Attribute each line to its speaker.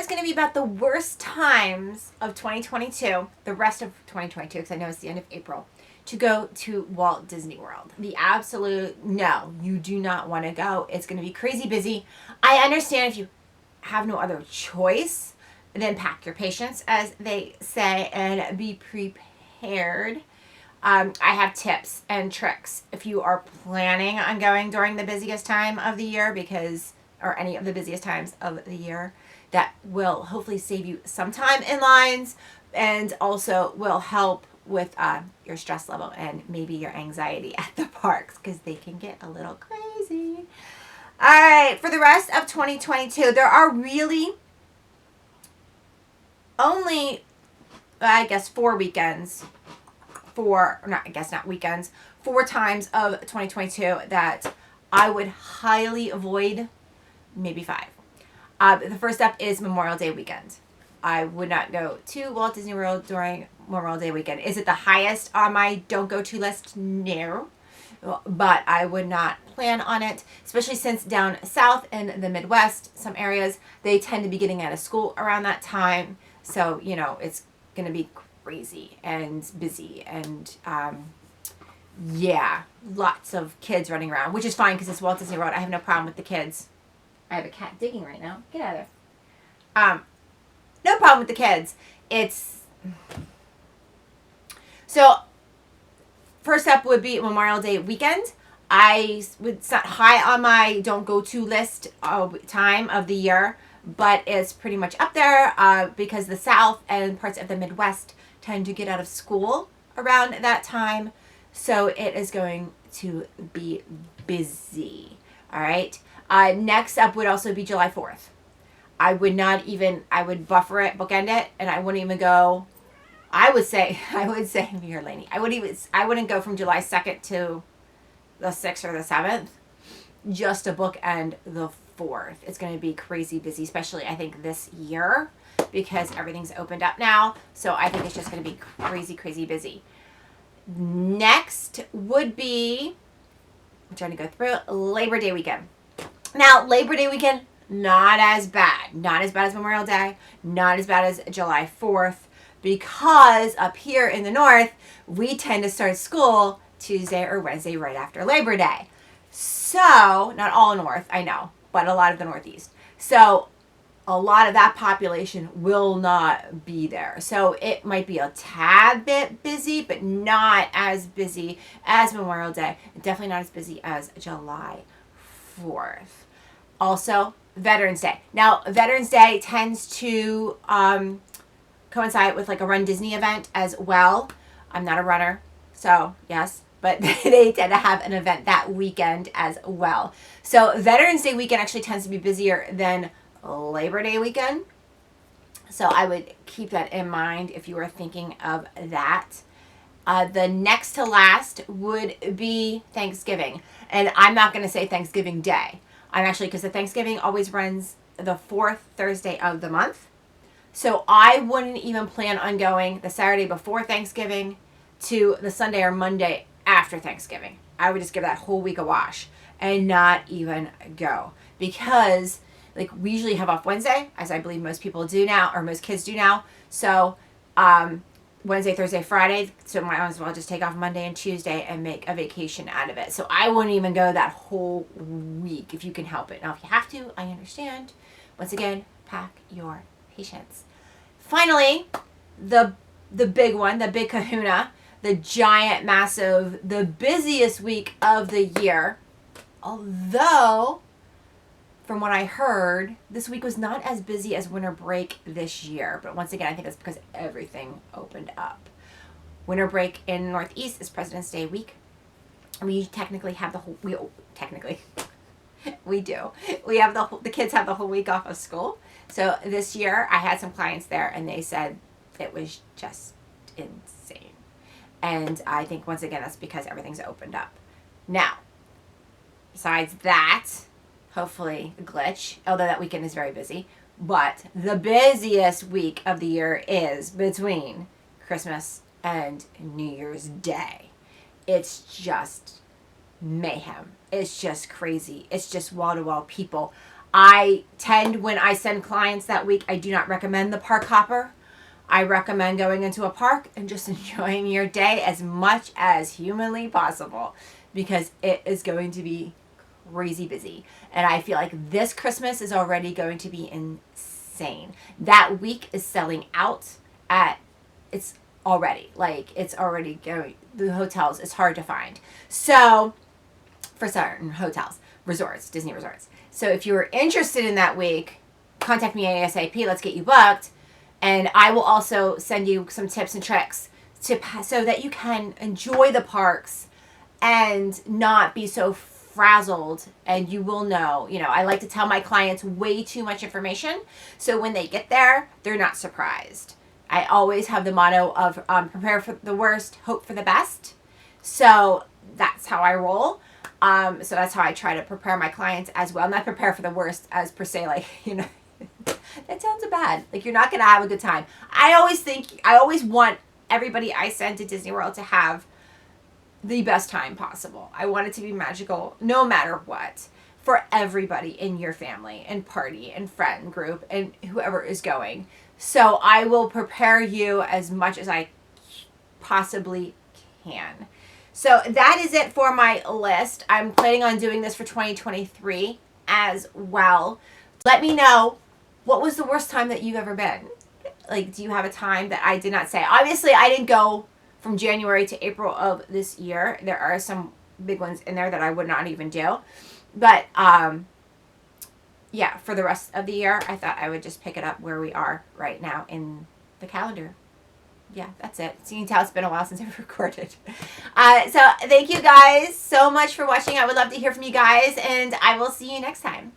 Speaker 1: going to be about the worst times of 2022, the rest of 2022, because I know it's the end of April, to go to Walt Disney World. The absolute no, you do not want to go. It's going to be crazy busy. I understand if you have no other choice, then pack your patience, as they say, and be prepared. I have tips and tricks if you are planning on going during the busiest time of the year, or any of the busiest times of the year, that will hopefully save you some time in lines and also will help with your stress level and maybe your anxiety at the parks, because they can get a little crazy. All right, for the rest of 2022, there are really only, I guess, 4 weekends, 4 times of 2022 that I would highly avoid, maybe 5. The first up is Memorial Day weekend. I would not go to Walt Disney World during Memorial Day weekend. Is it the highest on my don't go to list? No. But I would not plan on it, especially since down south in the Midwest, some areas, they tend to be getting out of school around that time. So, it's going to be crazy and busy and, lots of kids running around, which is fine because it's Walt Disney World. I have no problem with the kids. I have a cat digging right now. Get out of there. No problem with the kids. So, first up would be Memorial Day weekend. I would set high on my don't go to list time of the year, but it's pretty much up there because the South and parts of the Midwest tend to get out of school around that time. So it is going to be busy. All right. Next up would also be July 4th. I would buffer it, bookend it, and I wouldn't even go. I would say here, Lainey, I wouldn't go from July 2nd to the 6th or the 7th, just to bookend the 4th. It's going to be crazy busy, especially I think this year, because everything's opened up now. So I think it's just going to be crazy, crazy busy. Next would be, I'm trying to go through Labor Day weekend. Now, Labor Day weekend, not as bad. Not as bad as Memorial Day. Not as bad as July 4th. Because up here in the north, we tend to start school Tuesday or Wednesday right after Labor Day. So, not all north, I know, but a lot of the northeast. So, a lot of that population will not be there. So, it might be a tad bit busy, but not as busy as Memorial Day. Definitely not as busy as July 4th. Also, Veterans Day. Now, Veterans Day tends to coincide with like a Run Disney event as well. I'm not a runner, so yes, but they tend to have an event that weekend as well. So Veterans Day weekend actually tends to be busier than Labor Day weekend. So I would keep that in mind if you were thinking of that. The next to last would be Thanksgiving. And I'm not going to say Thanksgiving Day. Because the Thanksgiving always runs the 4th Thursday of the month. So I wouldn't even plan on going the Saturday before Thanksgiving to the Sunday or Monday after Thanksgiving. I would just give that whole week a wash and not even go. Because we usually have off Wednesday, as I believe most people do now, or most kids do now. So Wednesday, Thursday, Friday. So might as well just take off Monday and Tuesday and make a vacation out of it. So I wouldn't even go that whole week if you can help it. Now, if you have to, I understand. Once again, pack your patience. Finally, the big one, the big kahuna, the giant, massive, the busiest week of the year. Although, from what I heard, this week was not as busy as winter break this year. But once again, I think that's because everything opened up. Winter break in Northeast is President's Day week. We technically have the whole, we do. We have the kids have the whole week off of school. So this year I had some clients there and they said it was just insane. And I think once again, that's because everything's opened up. Now, besides that, hopefully a glitch, although that weekend is very busy, but the busiest week of the year is between Christmas and New Year's Day. It's just mayhem. It's just crazy. It's just wall-to-wall people. When I send clients that week, I do not recommend the park hopper. I recommend going into a park and just enjoying your day as much as humanly possible, because it is going to be crazy busy. And I feel like this Christmas is already going to be insane. That week is selling out it's already going, the hotels, it's hard to find. So, for certain hotels, resorts, Disney resorts. So if you're interested in that week, contact me ASAP. Let's get you booked. And I will also send you some tips and tricks so that you can enjoy the parks and not be so frazzled. And you will know, I like to tell my clients way too much information, so when they get there, they're not surprised. I always have the motto of prepare for the worst, hope for the best. So that's how I roll. So that's how I try to prepare my clients as well. Not prepare for the worst as per se, that sounds bad. You're not going to have a good time. I always want everybody I send to Disney World to have the best time possible. I want it to be magical no matter what, for everybody in your family and party and friend group and whoever is going. So I will prepare you as much as I possibly can. So that is it for my list. I'm planning on doing this for 2023 as well. Let me know, what was the worst time that you've ever been? Do you have a time that I did not say? Obviously, I didn't go from January to April of this year. There are some big ones in there that I would not even do. But, yeah, for the rest of the year, I thought I would just pick it up where we are right now in the calendar. Yeah, that's it. So you can tell it's been a while since I've recorded. So thank you guys so much for watching. I would love to hear from you guys, and I will see you next time.